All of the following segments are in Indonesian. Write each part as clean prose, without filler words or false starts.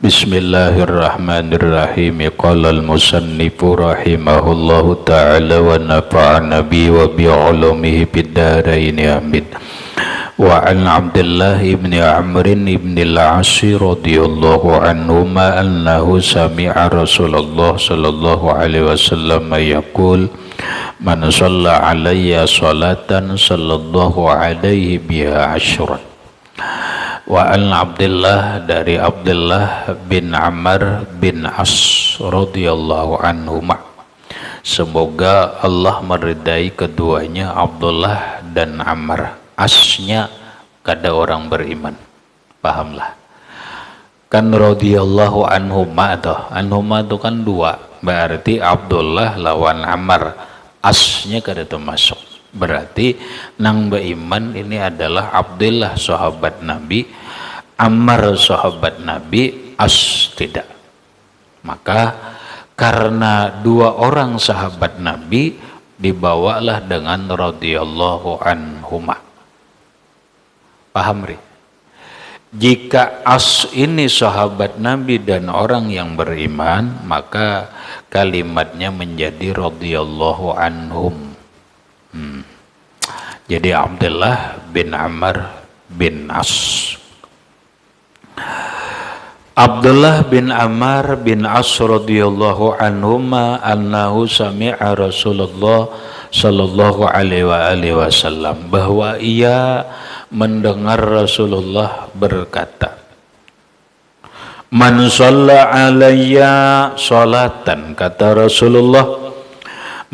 Bismillahirrahmanirrahim. Qala al-musannifu rahimahullahu ta'ala wa nafa'ana bi wa bi 'ulumihi fid dharain amin. Wa an Abdullah ibn Amr ibn al-As radhiyallahu anhuma annahu sami'a Rasulullah sallallahu alaihi wasallam yaqul man shalla alayya salatan sallallahu alaihi biha asyran. Wa an Abdullah, dari Abdullah bin Amr bin As radhiyallahu anhuma, semoga Allah meridai keduanya, Abdullah dan Amr. Asnya kada orang beriman, pahamlah kan. Radhiyallahu anhuma itu kan dua, berarti Abdullah lawan Amr. Asnya kada termasuk, berarti nang beriman ini adalah Abdullah sahabat Nabi, Ammar sahabat Nabi, As tidak. Maka karena dua orang sahabat Nabi dibawalah dengan radhiyallahu anhuma. Paham ri? Jika As ini sahabat Nabi dan orang yang beriman, maka kalimatnya menjadi radhiyallahu anhum. Jadi Abdullah bin Amr bin As. Abdullah bin Amr bin As radhiyallahu anhuma annahu sami'a Rasulullah sallallahu alaihi wasallam, bahwa ia mendengar Rasulullah berkata, man shalla alayya salatan, kata Rasulullah,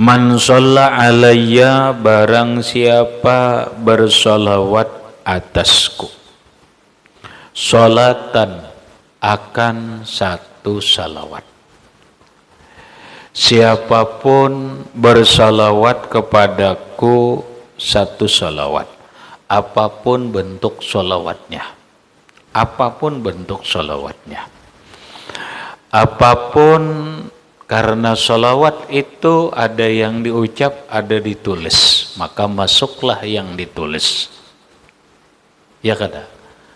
man shalla alayya, barang siapa bersolawat atasku, salatan, akan satu salawat. Siapapun bersalawat kepadaku satu salawat, apapun bentuk salawatnya, apapun bentuk salawatnya, apapun, karena salawat itu ada yang diucap, ada ditulis, maka masuklah yang ditulis. Ya kada?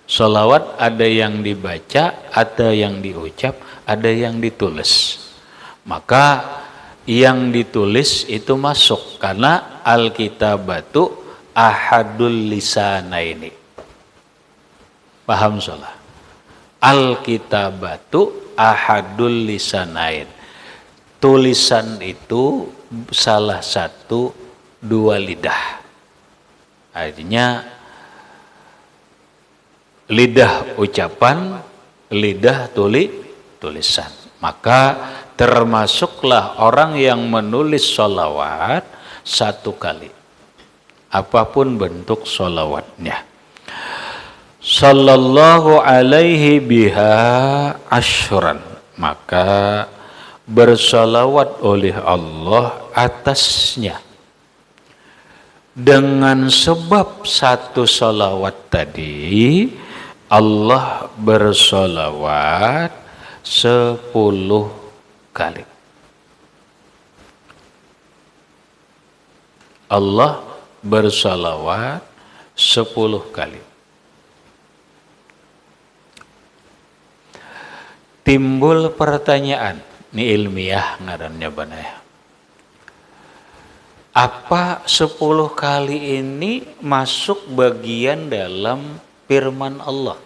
Salawat ada yang dibaca, ada yang diucap, ada yang ditulis. Maka yang ditulis itu masuk, karena al-kitabatu ahadul lisanaini. Paham salah? Al-kitabatu ahadul lisanain. Tulisan itu salah satu dua lidah. Artinya lidah ucapan, lidah tulisan. Maka termasuklah orang yang menulis sholawat satu kali, apapun bentuk sholawatnya. Sallallahu alaihi biha asyran, maka bersalawat oleh Allah atasnya dengan sebab satu salawat tadi, Allah bersalawat 10 kali. Allah bersalawat 10 kali. Timbul pertanyaan, ini ilmiah ngarannya banaya. Apa 10 kali ini masuk bagian dalam firman Allah?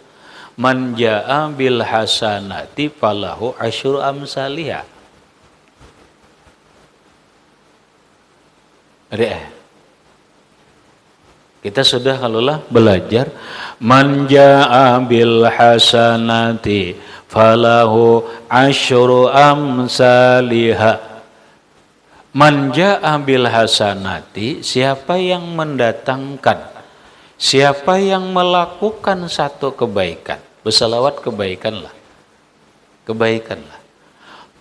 Man jaa bil hasanati falahu asyru amsalihha. Kita sudah kalulah belajar man jaa bil hasanati falahu asyru amsalihha. Man jaa bil hasanati, siapa yang mendatangkan, siapa yang melakukan satu kebaikan, bersalawat kebaikanlah,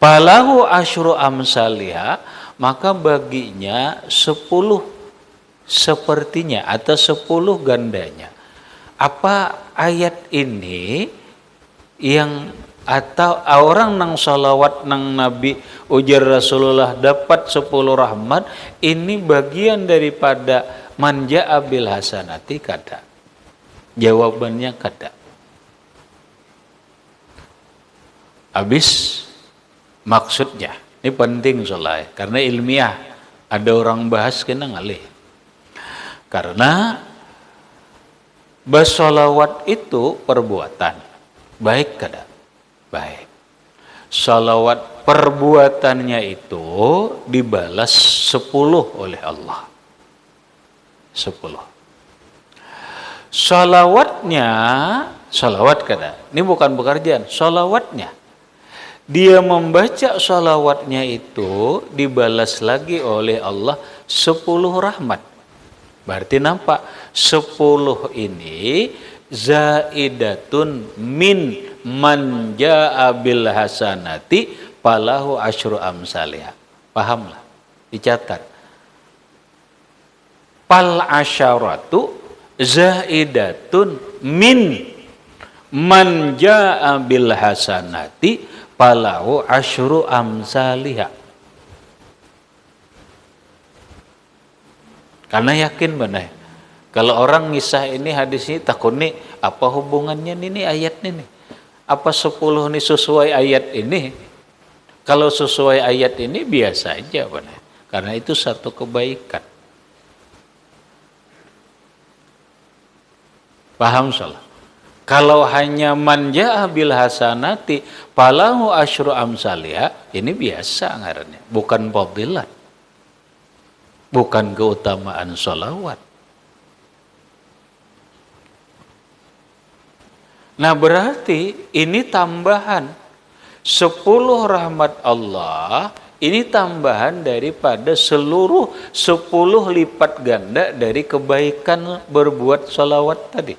falahu asyru amsalihha, maka baginya 10 sepertinya atau 10 gandanya. Apa ayat ini yang, atau orang nang salawat nang Nabi ujar Rasulullah dapat 10 rahmat, ini bagian daripada manja bil hasanati? Kada. Jawabannya kada. Habis maksudnya. Ini penting soalnya karena ilmiah. Ada orang bahas kena ngalih. Karena bersolawat itu perbuatan. Baik kada? Baik. Salawat perbuatannya itu dibalas 10 oleh Allah. 10. Salawat kada? Ini bukan pekerjaan, salawatnya. Dia membaca salawatnya itu dibalas lagi oleh Allah 10 rahmat. Berarti nampak 10 ini zaidatun min man jaa bil hasanati falahu asyru amsalihha. Pahamlah, dicatat. Fal asyaratu zaidatun min man jaa bil hasanati falahu asyru amsalihha. Karena yakin benar. Kalau orang ngisah ini hadis ini takut nih apa hubungannya ini ayat ini? Apa 10 ini sesuai ayat ini? Kalau sesuai ayat ini biasa aja benar. Karena itu satu kebaikan. Paham salah? Kalau hanya manja bil hasanati falahu asyru amsalihha, ini biasa ngarannya, bukan fadilat. Bukan keutamaan sholawat. Nah berarti ini tambahan 10 rahmat Allah, ini tambahan daripada seluruh 10 lipat ganda dari kebaikan berbuat sholawat tadi.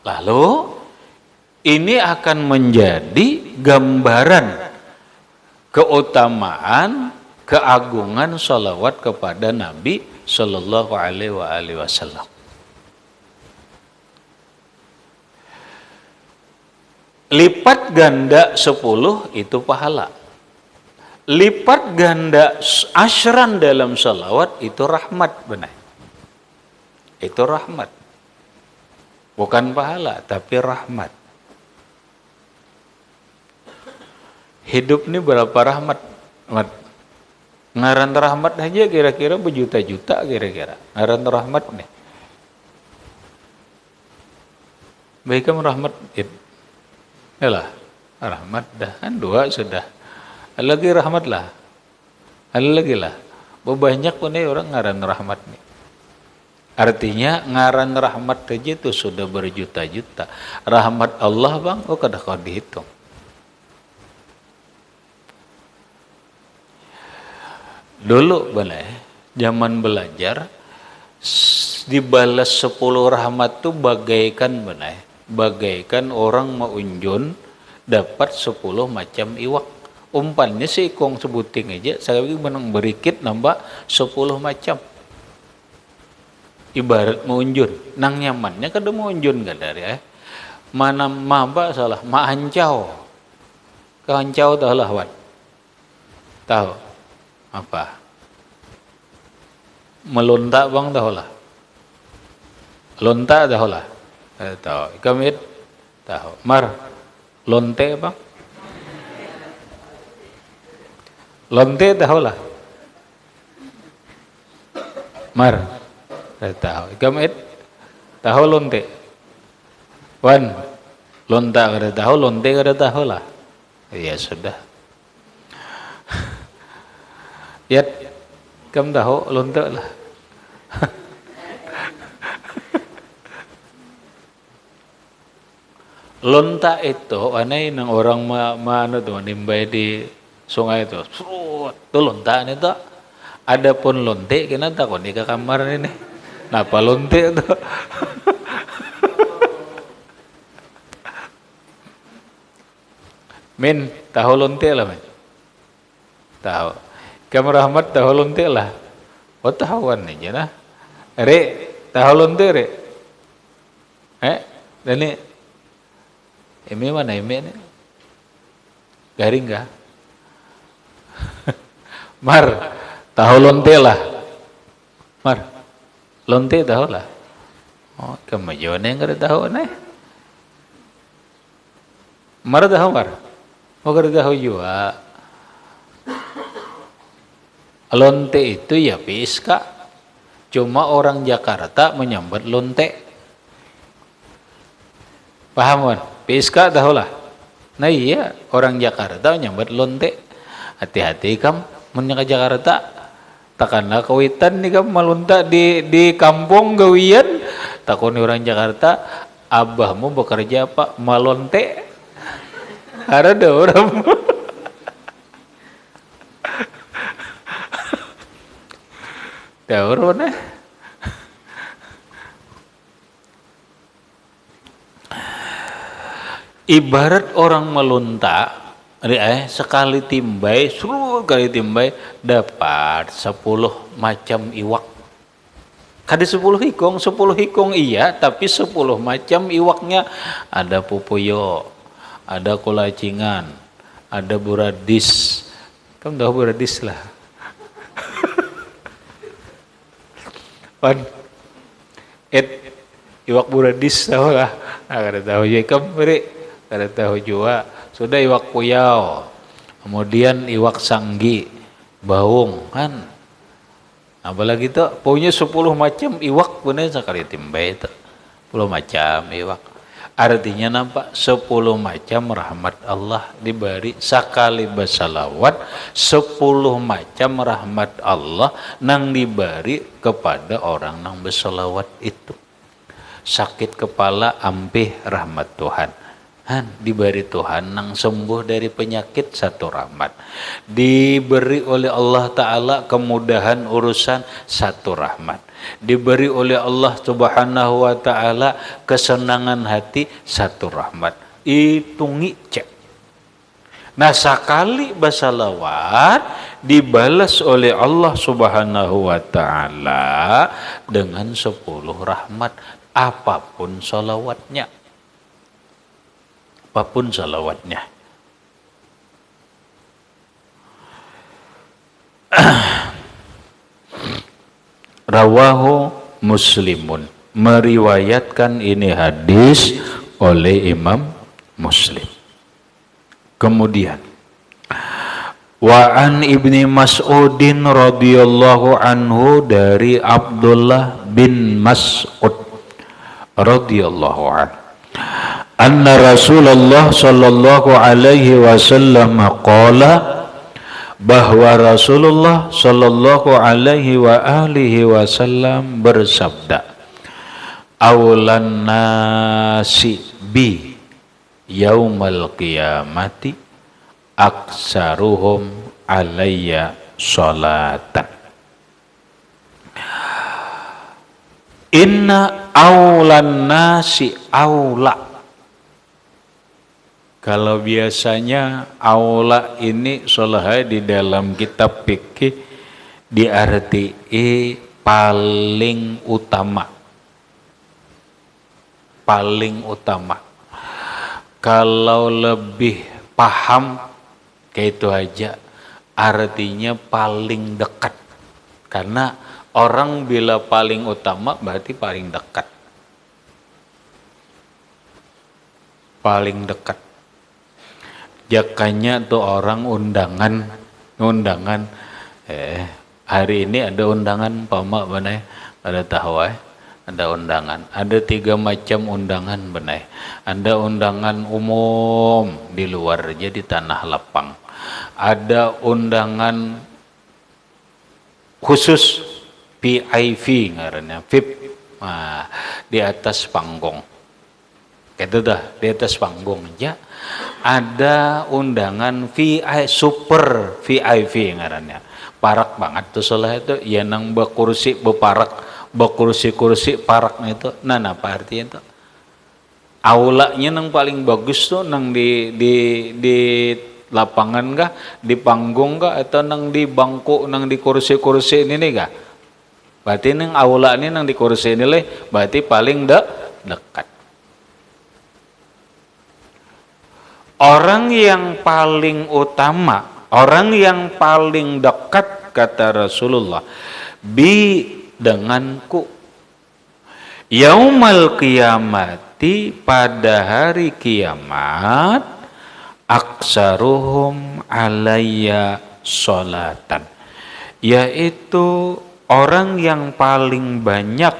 Lalu ini akan menjadi gambaran keutamaan, keagungan sholawat kepada Nabi Sallallahu Alaihi Wasallam. Lipat ganda 10 itu pahala. Lipat ganda asyran dalam sholawat itu rahmat, benar. Itu rahmat. Bukan pahala, tapi rahmat. Hidup ini berapa rahmat? Ngaran rahmat aja kira-kira berjuta-juta kira-kira. Ngaran rahmat nih. Baikam rahmat. Yalah, rahmat dah kan 2 sudah. Lagi rahmat lah. Lagi lah. Banyak pun orang ngaran rahmat nih. Artinya ngaran rahmat aja itu sudah berjuta-juta. Rahmat Allah bang, kada kau dihitung. Dulu boleh, zaman belajar dibalas 10 rahmat tuh bagaikan benar, bagaikan orang mau unjun dapat 10 macam iwak. Umpannya si ikong sebuting aja, saya menang berikit nambah 10 macam. Ibarat mau unjun, nang nyamannya kada mau unjun kada ya. Mana maba salah, maancau. Kancau tahu lah wan. Tahu apa? Melontak bang tahu lah. Lontak tahu lah. Tahu. Kamit tahu. Mar lonte bang. Lonte tahu lah. Mar tahu. Kamit tahu lonte. Wan lontak kada tahu, lonte kada tahu lah. Ya sudah. Ya, kamu tahu lonte lah. Lonta itu aneh nang orang mana tuh nimbai di sungai itu. Tuh lonta itu. Adapun lonte kena takut di kamar ini. Napa lonte itu? Min tahu lonte lah min. Tahu. Kamu rahmat tahu lonte lah. Oh tahuan aja nah. Re tahu lonte re. Dan ini mana ini? Garing kah? Mar tahu lonte lah. Mar lonte tahu lah. Oh, kemajuan yang kada tahu nih. Mar tahu mar. Oh kada tahu juga. Lonte itu ya piska. Cuma orang Jakarta menyambat lonte. Paham kan? Piska tahulah. Nah iya, orang Jakarta menyambat lonte. Hati-hati kam menyang ke Jakarta. Takkanlah kawitan nih kam malunta di kampung gawian. Takon orang Jakarta, abahmu bekerja apa? Malonte. Ada orang. Tahu nih. Ibarat orang melunta, sekali timbai, seluruh kali timbai dapat 10 macam iwak. Kada 10 hikong iya, tapi 10 macam iwaknya. Ada pupuyo, ada kulacingan, ada buradis. Kamu tahu buradis lah. Pan, iwak buradis tahu lah. Kada tahu juga kamu beri. Kada tahu juga. Sudah iwak puyau, kemudian iwak sanggi, baung kan. Apalagi itu punya 10 macam iwak bener sekali timbai itu. 10 macam iwak. Artinya nampak 10 macam rahmat Allah diberi sekali bersalawat. 10 macam rahmat Allah nang diberi kepada orang nang bersalawat itu. Sakit kepala ampih rahmat Tuhan. Diberi Tuhan nang sembuh dari penyakit satu rahmat. Diberi oleh Allah Ta'ala kemudahan urusan satu rahmat. Diberi oleh Allah Subhanahu wa Ta'ala kesenangan hati satu rahmat. Hitungi cek. Nah sekali bersalawat dibalas oleh Allah Subhanahu wa Ta'ala dengan 10 rahmat apapun salawatnya. Apapun salawatnya. Rawahu Muslimun, meriwayatkan ini hadis oleh Imam Muslim. Kemudian wa an Ibni Mas'udin radhiyallahu anhu, dari Abdullah bin Mas'ud radhiyallahu anhu, anna Rasulullah sallallahu alaihi wasallam qala, bahwa Rasulullah sallallahu alaihi wa alihi wasallam bersabda, awlan nasi bi yaumal qiyamati aksaruhum alayya sholatan. Inna awlan nasi aula. Kalau biasanya aula ini solahai di dalam kitab fikih diartii paling utama. Paling utama. Kalau lebih paham kayak itu aja, artinya paling dekat. Karena orang bila paling utama berarti paling dekat. Paling dekat. Jakanya tuh orang undangan, hari ini ada undangan pamak benai, ada tahu ada undangan, ada 3 macam undangan benai, ada undangan umum di luar aja di tanah lapang, ada undangan khusus VIP ngarannya VIP, di atas panggung. Itu dah di atas panggung aja. Ada undangan VIP, super VIP ngarannya. Parak banget tuh soalnya itu, ya nang bekursi beparak, bekursi-kursi paraknya itu. Nah, apa artinya itu? Aulanya nang paling bagus tuh nang di lapangan kah, di panggung kah, atau nang di bangku, nang di kursi-kursi ini nih kah? Berarti nang aula ini nang di kursi ini leh, berarti paling dekat. Orang yang paling utama, orang yang paling dekat, kata Rasulullah, bi denganku, Yaumal qiyamati, pada hari kiamat, aksaruhum alayya sholatan, yaitu orang yang paling banyak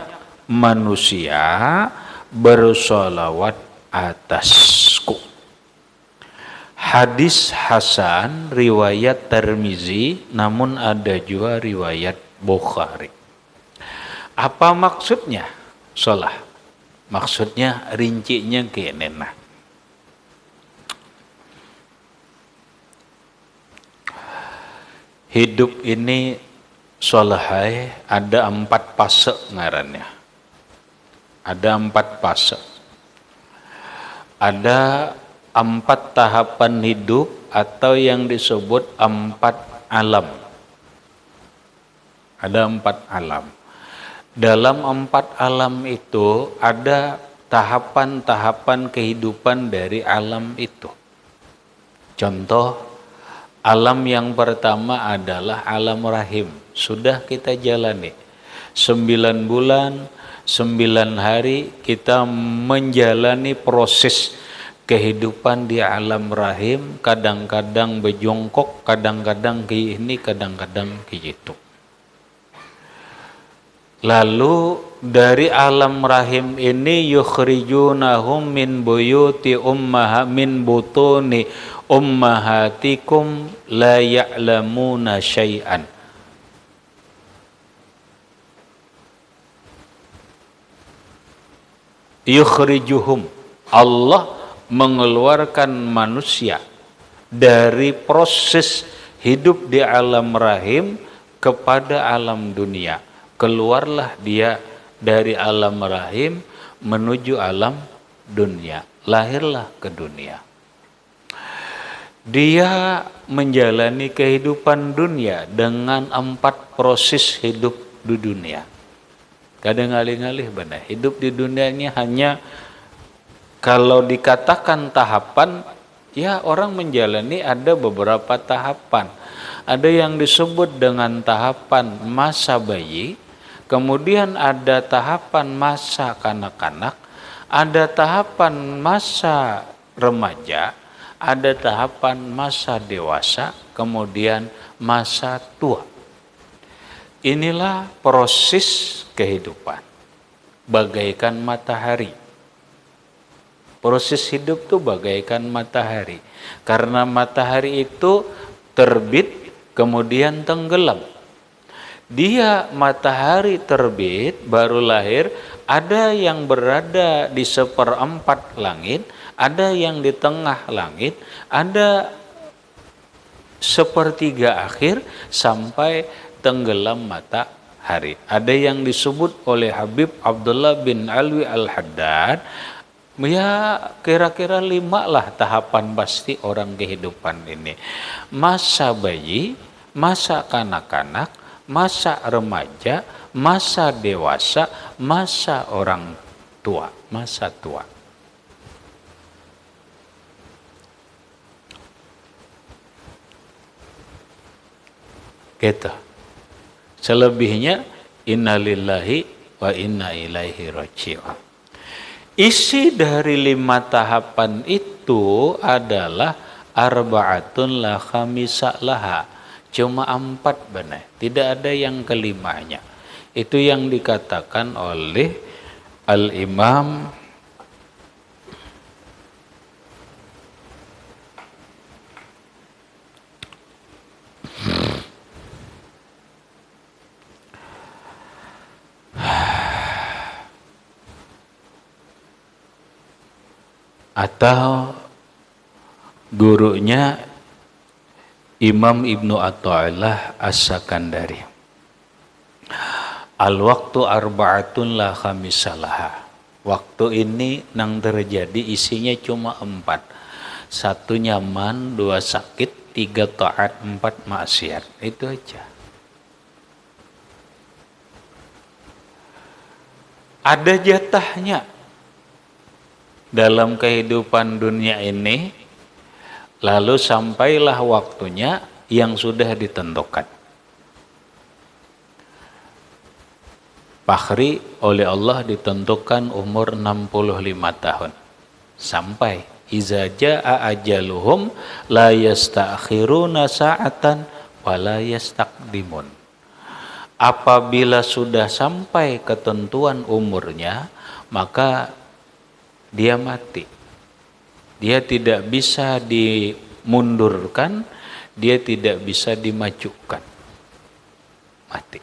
manusia bersolawat atasku. Hadis Hasan riwayat Tirmizi, namun ada juga riwayat Bukhari. Apa maksudnya sholah? Maksudnya rincinya gini nah. Hidup ini solahai ada 4 fase ngarannya. Ada 4 fase. Ada 4 tahapan hidup atau yang disebut 4 alam. Ada 4 alam. Dalam 4 alam itu ada tahapan-tahapan kehidupan dari alam itu. Contoh, alam yang pertama adalah alam rahim. Sudah kita jalani 9 bulan, 9 hari kita menjalani proses kehidupan di alam rahim. Kadang-kadang berjongkok, kadang-kadang ke ini, kadang-kadang ke itu. Lalu dari alam rahim ini yukhrijunahum min buyuti min butuni ummahatikum la ya'lamuna syai'an. Yukhrijuhum, Allah mengeluarkan manusia dari proses hidup di alam rahim kepada alam dunia. Keluarlah dia dari alam rahim menuju alam dunia, lahirlah ke dunia. Dia menjalani kehidupan dunia dengan 4 proses hidup di dunia. Kadang ngalih-ngalih benar, hidup di dunia ini hanya kalau dikatakan tahapan, ya orang menjalani ada beberapa tahapan. Ada yang disebut dengan tahapan masa bayi, kemudian ada tahapan masa kanak-kanak, ada tahapan masa remaja, ada tahapan masa dewasa, kemudian masa tua. Inilah proses kehidupan, bagaikan matahari. Proses hidup itu bagaikan matahari, karena matahari itu terbit kemudian tenggelam. Dia matahari terbit baru lahir, ada yang berada di 1/4 langit, ada yang di tengah langit, ada 1/3 akhir sampai tenggelam matahari. Ada yang disebut oleh Habib Abdullah bin Alwi Al-Haddad, ya kira-kira 5 lah tahapan pasti orang kehidupan ini. Masa bayi, masa kanak-kanak, masa remaja, masa dewasa, masa orang tua, masa tua. Gitu. Selebihnya innalillahi wa inna ilaihi raji'un. Isi dari 5 tahapan itu adalah arba'atun la khamisa laha. Cuma 4 benar, tidak ada yang kelimanya. Itu yang dikatakan oleh Al-Imam atau gurunya Imam Ibnu Athaillah As-Sakandari. Al-waktu arba'atun la khamisalaha. Waktu ini nang terjadi isinya cuma 4. 1 nyaman, 2 sakit, 3 taat, 4 maksiat. Itu aja. Ada jatahnya dalam kehidupan dunia ini. Lalu sampailah waktunya yang sudah ditentukan. Fakhri oleh Allah ditentukan umur 65 tahun. Sampai iza jaa ajaluhum la yastakhiruna sa'atan wa la yastaqdimun. Apabila sudah sampai ketentuan umurnya, maka dia mati. Dia tidak bisa dimundurkan, dia tidak bisa dimajukan. Mati.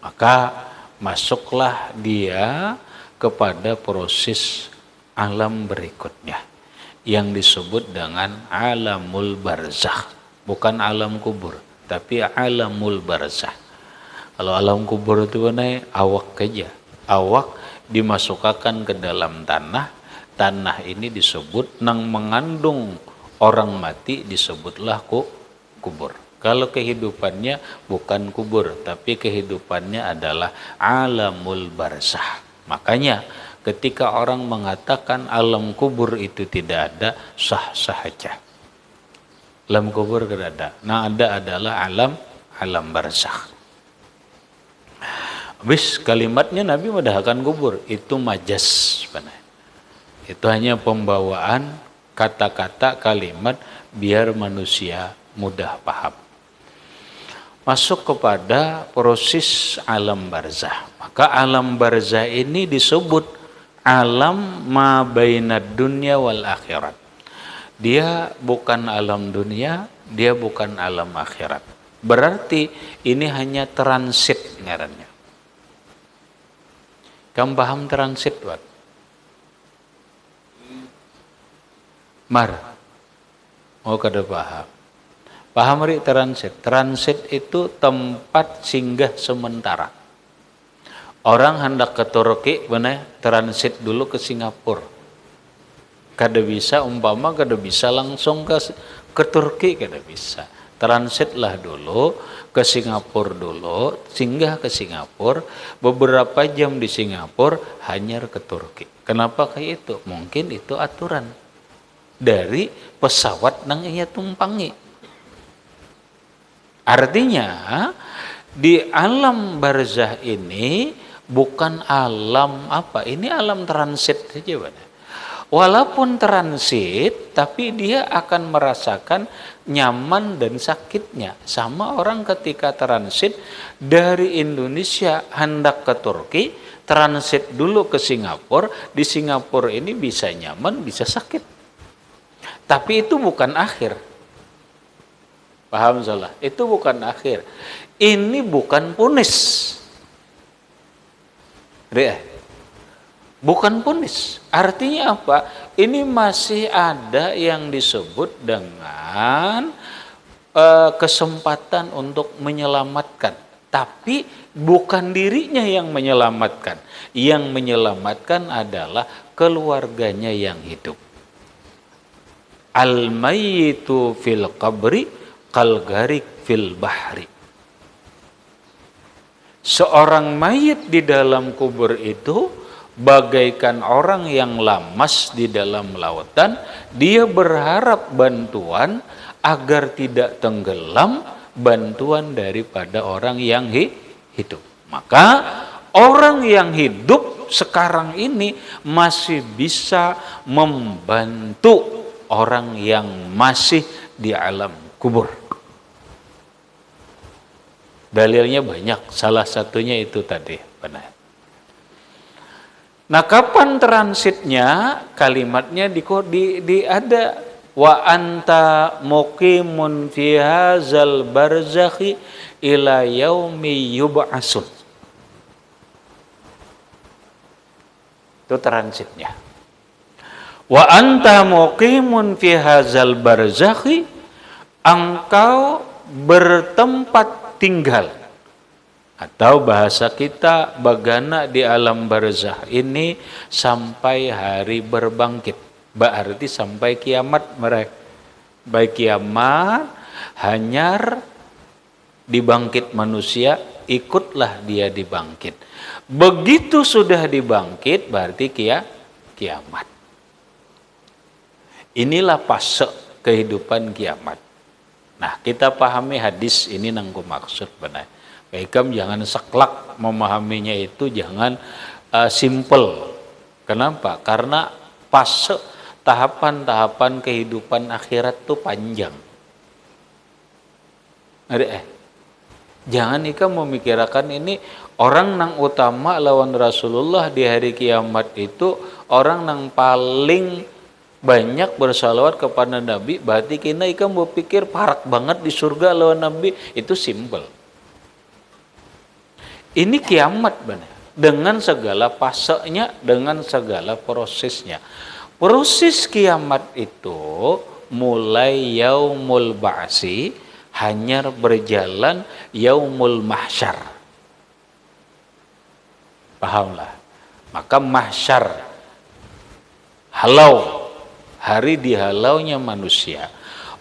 Maka masuklah dia kepada proses alam berikutnya yang disebut dengan alamul barzakh, bukan alam kubur, tapi alamul barzakh. Kalau alam kubur itu awak aja, awak dimasukkan ke dalam tanah, tanah ini disebut nang mengandung orang mati disebutlah kubur. Kalau kehidupannya bukan kubur, tapi kehidupannya adalah alamul barzakh. Makanya ketika orang mengatakan alam kubur itu tidak ada, sah-sah saja. Alam kubur tidak ada. Nah, ada adalah alam barzakh. Habis kalimatnya Nabi mendahkan kubur, itu majas sebenarnya. Itu hanya pembawaan kata-kata kalimat biar manusia mudah paham. Masuk kepada proses alam barzakh. Maka alam barzakh ini disebut alam ma bainad dunya wal akhirat. Dia bukan alam dunia, dia bukan alam akhirat. Berarti ini hanya transit ngarannya. Kamu paham transit, Wat? Mar. Oh, kada paham. Paham ri transit. Transit itu tempat singgah sementara. Orang hendak ke Turki, benar, transit dulu ke Singapura. Kada bisa umpama, kada bisa langsung ke Turki, kada bisa. Transitlah dulu ke Singapura dulu, singgah ke Singapura, beberapa jam di Singapura, hanyar ke Turki. Kenapa kayak itu? Mungkin itu aturan dari pesawat nang ia tumpangi. Artinya di alam barzakh ini bukan alam apa, ini alam transit saja, benar. Walaupun transit, tapi dia akan merasakan nyaman dan sakitnya. Sama orang ketika transit dari Indonesia hendak ke Turki, transit dulu ke Singapura, di Singapura ini bisa nyaman, bisa sakit. Tapi itu bukan akhir. Paham salah? Itu bukan akhir. Ini bukan punis. Bukan punis. Artinya apa? Ini masih ada yang disebut dengan kesempatan untuk menyelamatkan. Tapi bukan dirinya yang menyelamatkan. Yang menyelamatkan adalah keluarganya yang hidup. Al-mayyitu fil qabri kalgarik fil bahri. Seorang mayit di dalam kubur itu bagaikan orang yang lamas di dalam lautan. Dia berharap bantuan agar tidak tenggelam, bantuan daripada orang yang hidup. Maka orang yang hidup sekarang ini masih bisa membantu orang yang masih di alam kubur. Dalilnya banyak, salah satunya itu tadi, benar. Nah, kapan transitnya? Kalimatnya di ada wa anta muqimun fi hadzal barzakhi ila yaumi yub'atsun. Itu transitnya. Wa anta muqimun fi hadzal barzakhi, engkau bertempat tinggal, atau bahasa kita bagana di alam barzakh ini sampai hari berbangkit, berarti sampai kiamat mereka. Baik kiamat, hanyar dibangkit manusia, ikutlah dia dibangkit. Begitu sudah dibangkit berarti kiamat. Inilah fase kehidupan kiamat. Nah, kita pahami hadis ini nangku maksud benar. Ikam jangan saklek memahaminya itu, jangan simple. Kenapa? Karena fase tahapan-tahapan kehidupan akhirat tuh panjang. Jangan ikam memikirkan ini orang nang utama lawan Rasulullah di hari kiamat itu orang nang paling banyak bersalawat kepada Nabi, berarti kena ikam berpikir parak banget di surga lawan Nabi, itu simple. Ini kiamat benar, dengan segala fasenya, dengan segala prosesnya. Proses kiamat itu mulai yaumul ba'si hanya berjalan yaumul mahsyar. Pahamlah? Maka mahsyar, halau, hari dihalaunya manusia.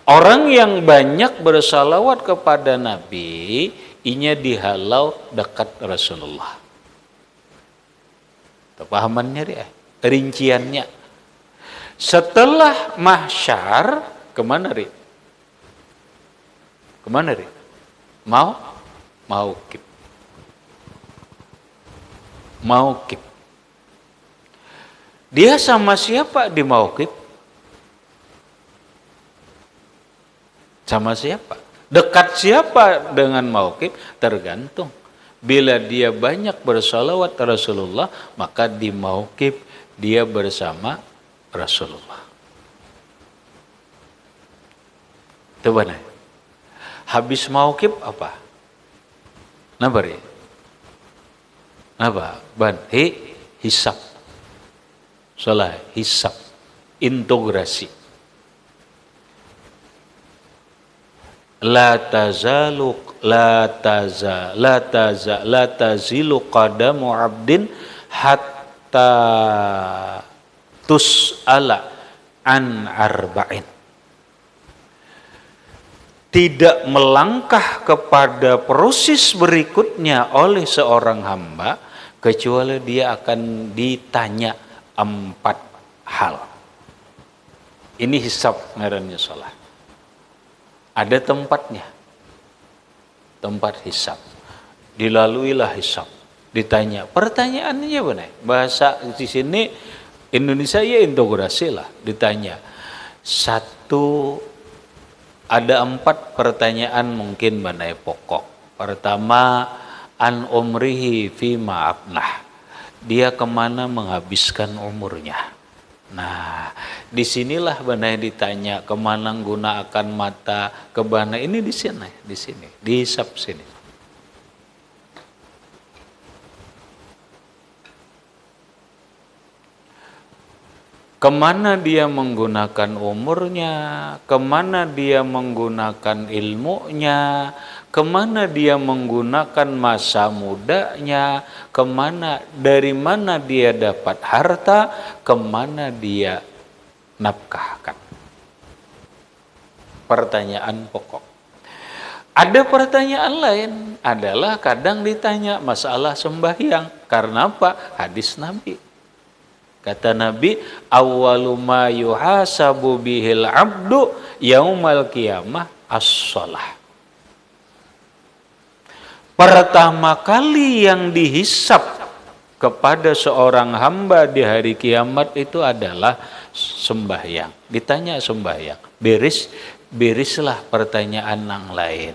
Orang yang banyak bersalawat kepada Nabi, inya dihalau dekat Rasulullah. Pahamannya dia, rinciannya. Setelah mahsyar, kemana ri? Kemana ri? Mauqif. Mauqif. Dia sama siapa di mauqif? Sama siapa? Dekat siapa dengan mauqif? Tergantung. Bila dia banyak bersalawat Rasulullah, maka di mauqif dia bersama Rasulullah. Itu benar. Habis mauqif apa? Napa ya? Napa? Hisab. Salah, hisab. Integrasi. La tazilu qadamu abdin hatta tus'ala an arba'in. Tidak melangkah kepada proses berikutnya oleh seorang hamba kecuali dia akan ditanya 4 hal. Ini hisab ngarannya salah. Ada tempatnya, tempat hisab. Dilaluilah hisab, ditanya. Pertanyaannya benar. Bahasa di sini Indonesia ya integrasi lah. Ditanya ada 4 pertanyaan mungkin benar pokok. Pertama, an umrihi fi ma'abnah. Dia kemana menghabiskan umurnya. Nah, disinilah benar ditanya kemana gunakan mata, kemana ini di sini, dihisab sini. Kemana dia menggunakan umurnya, kemana dia menggunakan ilmunya, kemana dia menggunakan masa mudanya, dari mana dia dapat harta, kemana dia nafkahkan. Pertanyaan pokok. Ada pertanyaan lain adalah kadang ditanya masalah sembahyang. Karena apa? Hadis Nabi. Kata Nabi, awwalu ma yuhasabu bihil abdu yaumal qiyamah as-shalah. Pertama kali yang dihisab kepada seorang hamba di hari kiamat itu adalah sembahyang. Ditanya sembahyang, berislah pertanyaan yang lain.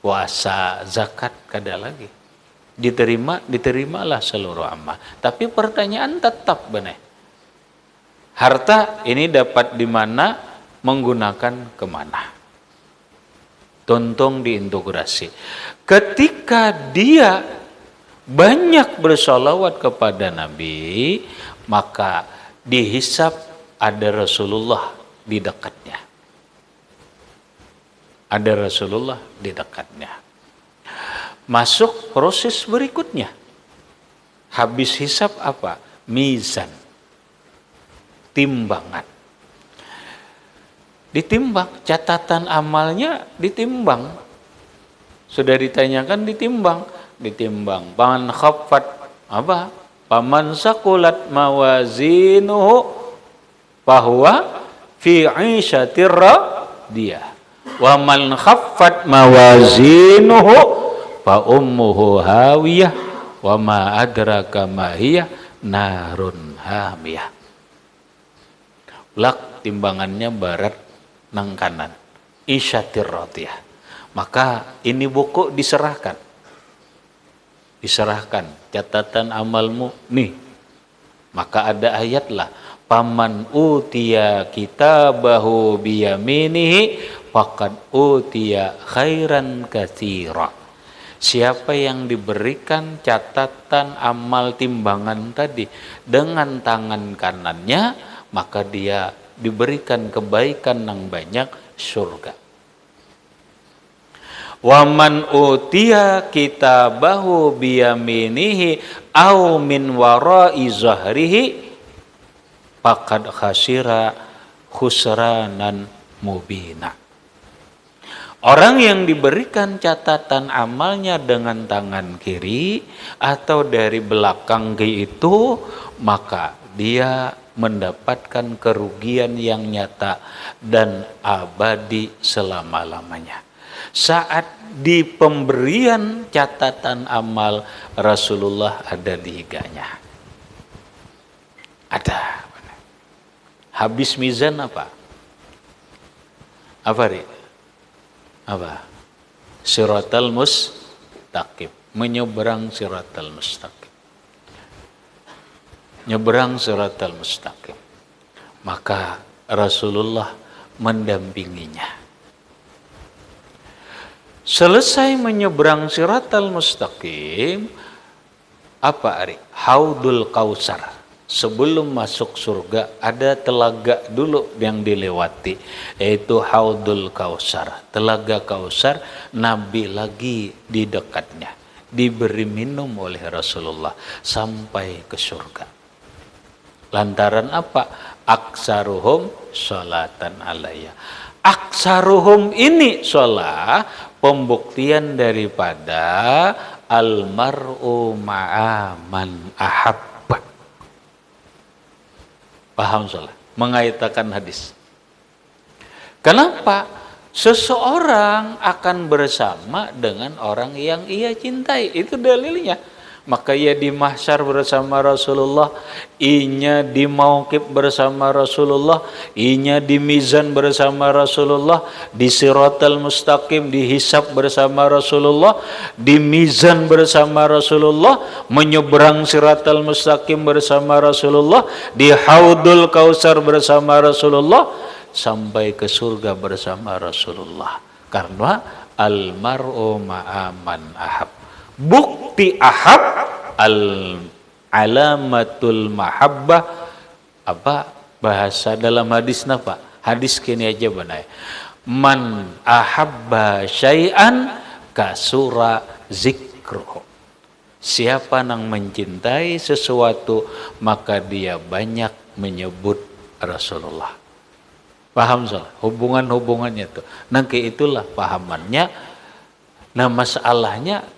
Puasa, zakat, kada lagi. Diterimalah seluruh amal. Tapi pertanyaan tetap benar. Harta ini dapat di mana, menggunakan kemana. Tontong diintegrasi. Ketika dia banyak bersolawat kepada Nabi, maka dihisab ada Rasulullah di dekatnya. Ada Rasulullah di dekatnya. Masuk proses berikutnya. Habis hisab apa? Mizan. Timbangan. Ditimbang, catatan amalnya ditimbang. Sudah ditanyakan ditimbang. Paman khaffat apa? Paman sakulat mawazinuhu fahuwa fi 'isyatir radiyah. Wa man khaffat mawazinuhu fa ummuhu hawiyah wa ma adraka ma hiya narun hamiyah. Lak timbangannya barat nang kanan, isyatir radiyah. Maka ini buku diserahkan catatan amalmu nih. Maka ada ayat lah, paman utiya kitabahu biyaminihi faqad utiya khairan katsira. Siapa yang diberikan catatan amal timbangan tadi dengan tangan kanannya, maka dia diberikan kebaikan yang banyak, surga. Waman utiya kitabahu biyaminihi au min wara'i zahrihi faqad khasira khusranan mubina. Orang yang diberikan catatan amalnya dengan tangan kiri atau dari belakang itu, maka dia mendapatkan kerugian yang nyata dan abadi selama-lamanya. Saat di pemberian catatan amal, Rasulullah ada di higanya. Ada. Habis mizan apa? Apa, Ri? Apa? Siratal mustaqim. Menyeberang siratal mustaqim. Nyeberang siratal mustaqim. Maka Rasulullah mendampinginya. Selesai menyeberang siratal mustaqim, apa, Ari? Haudul Kausar. Sebelum masuk surga ada telaga dulu yang dilewati, yaitu Haudul Kausar. Telaga Kausar, Nabi lagi di dekatnya, diberi minum oleh Rasulullah sampai ke surga. Lantaran apa? Aksaruhum sholatan alayya. Aksaruhum ini sholat, pembuktian daripada almar'u ma'aman ahab. Paham salah? Mengaitkan hadis. Kenapa? Seseorang akan bersama dengan orang yang ia cintai. Itu dalilnya. Maka ia di mahsyar bersama Rasulullah, inya di mauqif bersama Rasulullah, inya di mizan bersama Rasulullah, di siratal mustaqim dihisab bersama Rasulullah, di mizan bersama Rasulullah, menyeberang siratal mustaqim bersama Rasulullah, di haudul kausar bersama Rasulullah, sampai ke surga bersama Rasulullah. Karena almar'u ma'aman ahab. Bukti ahab, alamatul mahabbah, apa bahasa dalam hadis napa? Hadis kini aja benar. Man ahabba syai'an kasura zikruhu. Siapa yang mencintai sesuatu, maka dia banyak menyebut Rasulullah. Paham salah? Hubungannya itu. Nanti itulah pahamannya. Nah, masalahnya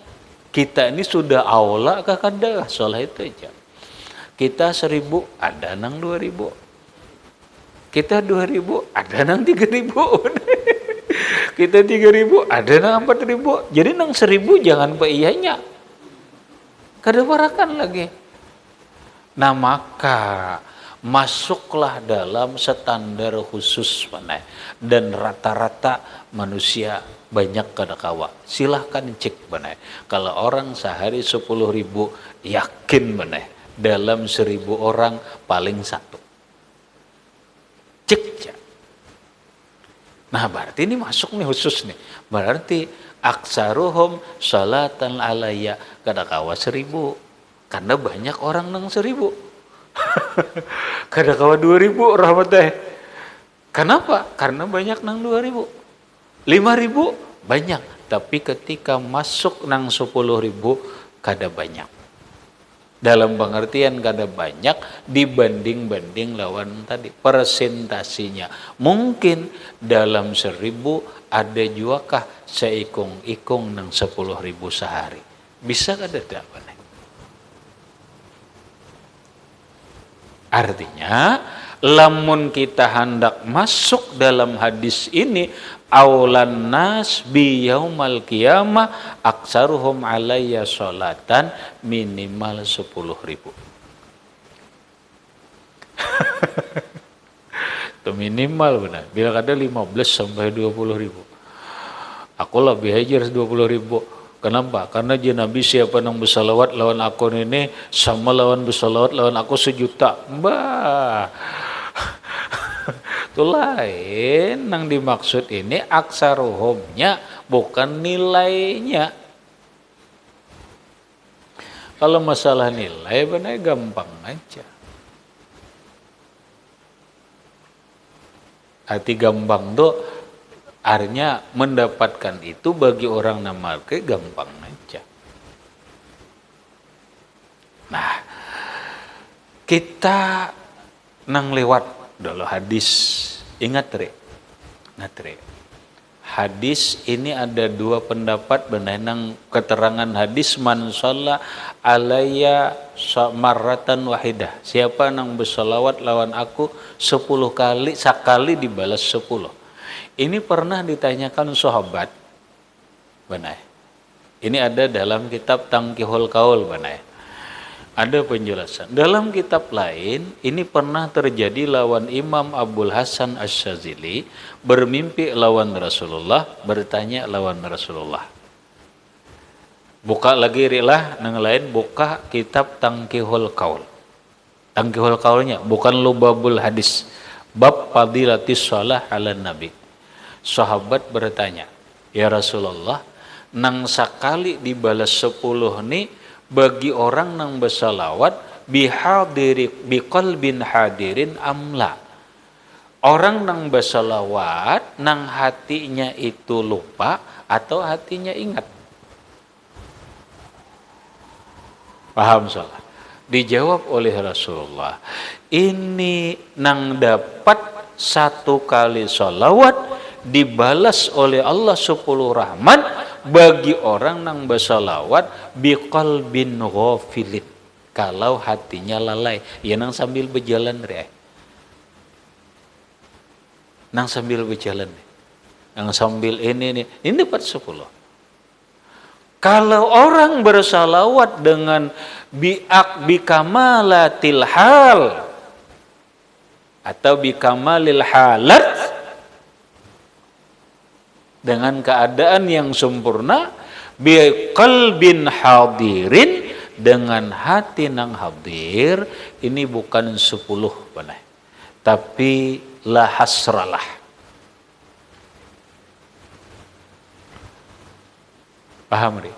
kita ini sudah aula kah kada sholat itu aja. Kita 1000 ada nang 2000. Kita 2000 ada nang 3000. Kita 3000 ada nang 4000. Jadi nang 1000 jangan paiyanya. Kada warakan lagi. Nah, maka masuklah dalam standar khusus mana, dan rata-rata manusia banyak kada kawa. Silahkan cek benar. Kalau orang sehari 10.000, yakin benar dalam 1000 orang paling satu. Cek ya. Nah, berarti ini masuk nih khusus nih. Berarti aksaruhum salatan alayya, kada kawa 1000. Karena banyak orang nang 1000. Kada kawa 2000 rahmatnya. Kenapa? Karena banyak nang 2000. 5.000 banyak, tapi ketika masuk nang 10.000 kada banyak. Dalam pengertian kada banyak dibanding-banding lawan tadi persentasinya. Mungkin dalam 1000 ada juakah seikung-ikung nang 10.000 sehari. Bisa kada dapat? Artinya lamun kita hendak masuk dalam hadis ini, aulan nas bi yaumal qiyamah aksaruhum alayya sholatan, minimal 10.000. Itu minimal benar. Bila ada 15 sampai 20.000. Aku lebih aja 20.000. Kenapa? Karena je Nabi siapa nang bersalawat lawan aku ini sama lawan bersalawat lawan aku 1.000.000. Bah. Itu lain nang dimaksud ini aksaruhumnya, bukan nilainya. Kalau masalah nilai benar gampang aja. Arti gampang tuh artinya mendapatkan itu bagi orang namarke gampang aja. Nah, kita nang lewat dulu hadis. Ingat re. Hadis ini ada dua pendapat benang keterangan hadis, man shalla alayya marratan wahidah. Siapa nang bersalawat lawan aku 10 kali, sekali dibalas 10. Ini pernah ditanyakan sahabat, benar. Ini ada dalam kitab Tangkihul Qaul, benar. Ada penjelasan. Dalam kitab lain, ini pernah terjadi lawan Imam Abul Hasan Asy-Syadzili bermimpi lawan Rasulullah, bertanya lawan Rasulullah. Buka lagi rilah, nang lain buka kitab Tangkihul Qaul. Tangkihul Qaulnya bukan Lubabul Hadis. Bab Fadilatis Shalah 'alan Nabi. Sahabat bertanya, ya Rasulullah, nang sakali dibalas 10 nih bagi orang nang bersalawat biqalbin hadirin amla. Orang nang bersalawat nang hatinya itu lupa atau hatinya ingat? Paham salah? Dijawab oleh Rasulullah, ini nang dapat 1 kali salawat dibalas oleh Allah 10 rahmat bagi orang nang bersalawat biqalbin ghafilin, kalau hatinya lalai. Ya nang sambil berjalan re. Nang sambil berjalan. Nang sambil ini dapat 10. Kalau orang bersalawat dengan bikamalatil hal atau bikamalil halat, dengan keadaan yang sempurna, biqalbin hadirin, dengan hati nang hadir, ini bukan 10 benar, tapi la hasralah. Paham ri?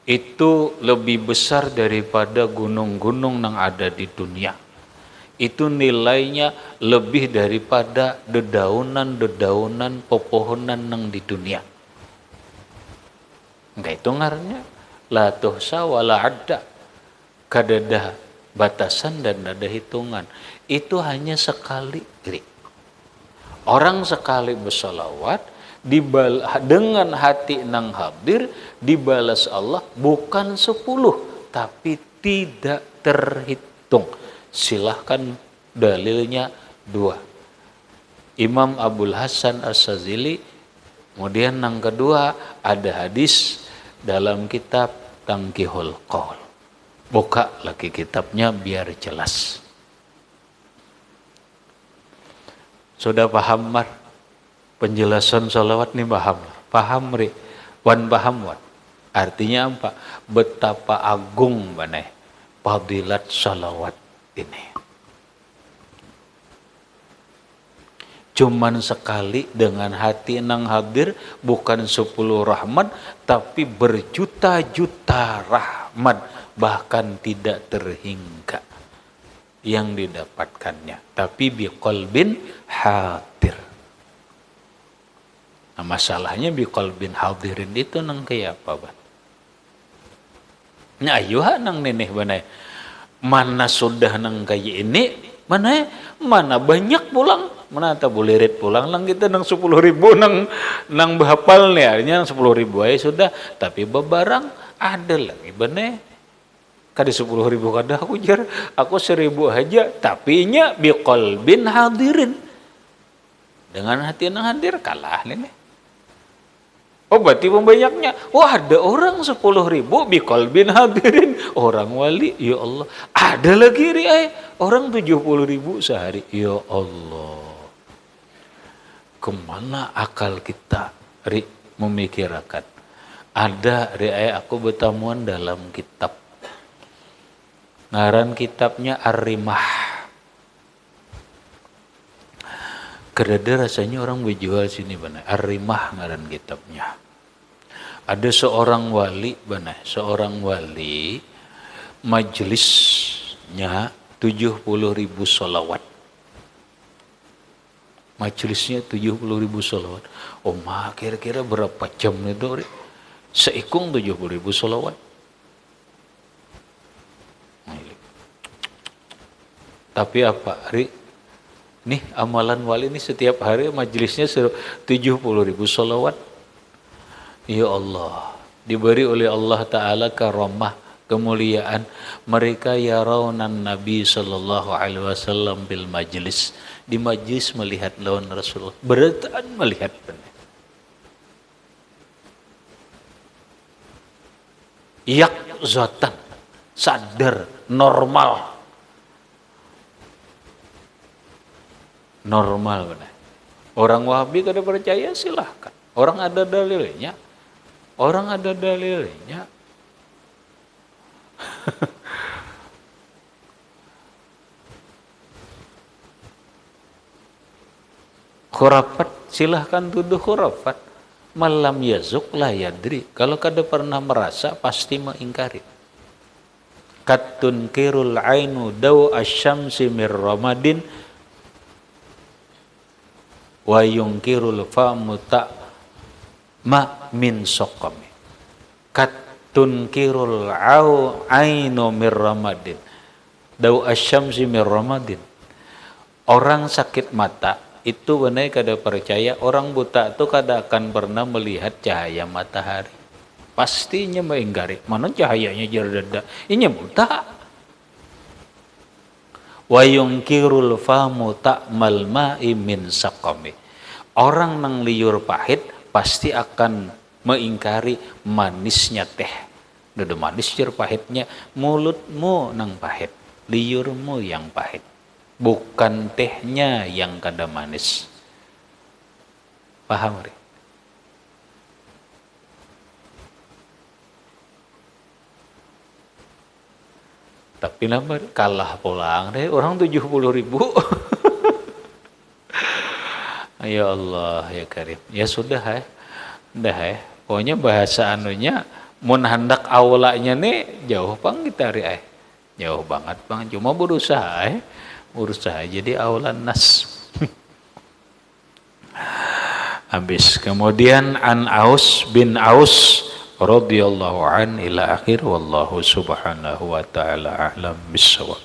Itu lebih besar daripada gunung-gunung yang ada di dunia. Itu nilainya lebih daripada dedaunan-dedaunan pepohonan yang di dunia. Enggak itu ngarannya la tuhsa wala adda. Kadada batasan dan ada hitungan. Itu hanya sekali. Orang sekali bersalawat dengan hati nang hadir dibalas Allah bukan 10 tapi tidak terhitung. Silahkan dalilnya 2. Imam Abul Hasan Asy-Syadzili. Kemudian yang kedua ada hadis dalam kitab Tangkihul Qaul. Buka lagi kitabnya biar jelas. Sudah paham mar? Penjelasan sholawat nih paham? Paham ri? Wan paham wan? Artinya apa? Betapa agung maneh fadilat sholawat ini. Cuman sekali dengan hati nang hadir, bukan 10 rahmat tapi berjuta-juta rahmat, bahkan tidak terhingga yang didapatkannya, tapi biqalbin hadir. Nah, masalahnya biqalbin hadirin itu nang kayak apa, Ban? Nah, ayuha nang neneh banai. Mana sudah nang kayak ini, mana banyak pulang, mana tak boleh red pulang lang kita nang 10.000 nang bahapal nih, artinya nang 10.000 aja sudah, tapi bebarang ada lagi bener. kada 10.000 kada aku jar, aku 1.000 aja, tapi nya biqalbin hadirin, dengan hati yang hadir kalah nih. Oh berarti pembanyaknya, wah ada orang 10.000 biqalbin hadirin, orang wali, ya Allah. Ada lagi orang 70.000 sehari, ya Allah. Kemana akal kita memikirkan? Ada aku bertamuan dalam kitab. Ngaran kitabnya Ar-Rimah. Kedada rasanya orang berjual sini benar. Ar-Rimah ngaran kitabnya. Ada seorang wali benar, seorang wali majelisnya 70.000 sholawat. Majelisnya 70.000 sholawat. Oh mah kira-kira berapa jam itu? Seikung 70.000 sholawat. Tapi apa? Nih amalan wali ini setiap hari majelisnya 70.000 sholawat. Ya Allah, diberi oleh Allah Ta'ala karamah, kemuliaan. Mereka yarawnan Nabi sallallahu alaihi wasallam bil majlis. Di majlis melihat lawan Rasulullah. Berataan melihat benar. Yakzatan, sadar, normal benar. Orang Wahabi kada percaya silahkan. Orang ada dalilnya. Khurafat silahkan tuduh khurafat. Malam yazuk la yadri. Kalau kada pernah merasa pasti mengingkari. Katun kirul ainu daw asyamsi mir ramadin wa yungkirul famu ma min soqami. Katun kirul ainu mir ramadin daw asyamsi mir ramadin. Orang sakit mata itu benar kada percaya, orang buta itu kada akan pernah melihat cahaya matahari. Pastinya mengingkari. Mana cahayanya jardada? Ini buta. Wa yungkirul famu ta'mal ma'i min saqami. Orang nang liur pahit pasti akan mengingkari manisnya teh. Dudu manis jar pahitnya, mulutmu nang pahit, liurmu yang pahit. Bukan tehnya yang kada manis. Paham, Ri? Tapi nama kalah pulang deh orang 70.000. Ya Allah ya Karim. Ya sudah pokoknya bahasa anunya mun hendak awalnya nih jauh pang kita jauh banget bang. Cuma berusaha jadi awalan nas. Habis kemudian an Aus bin Aus radhiyallahu an ila akhir wallahu subhanahu wa ta'ala a'lam bissawab.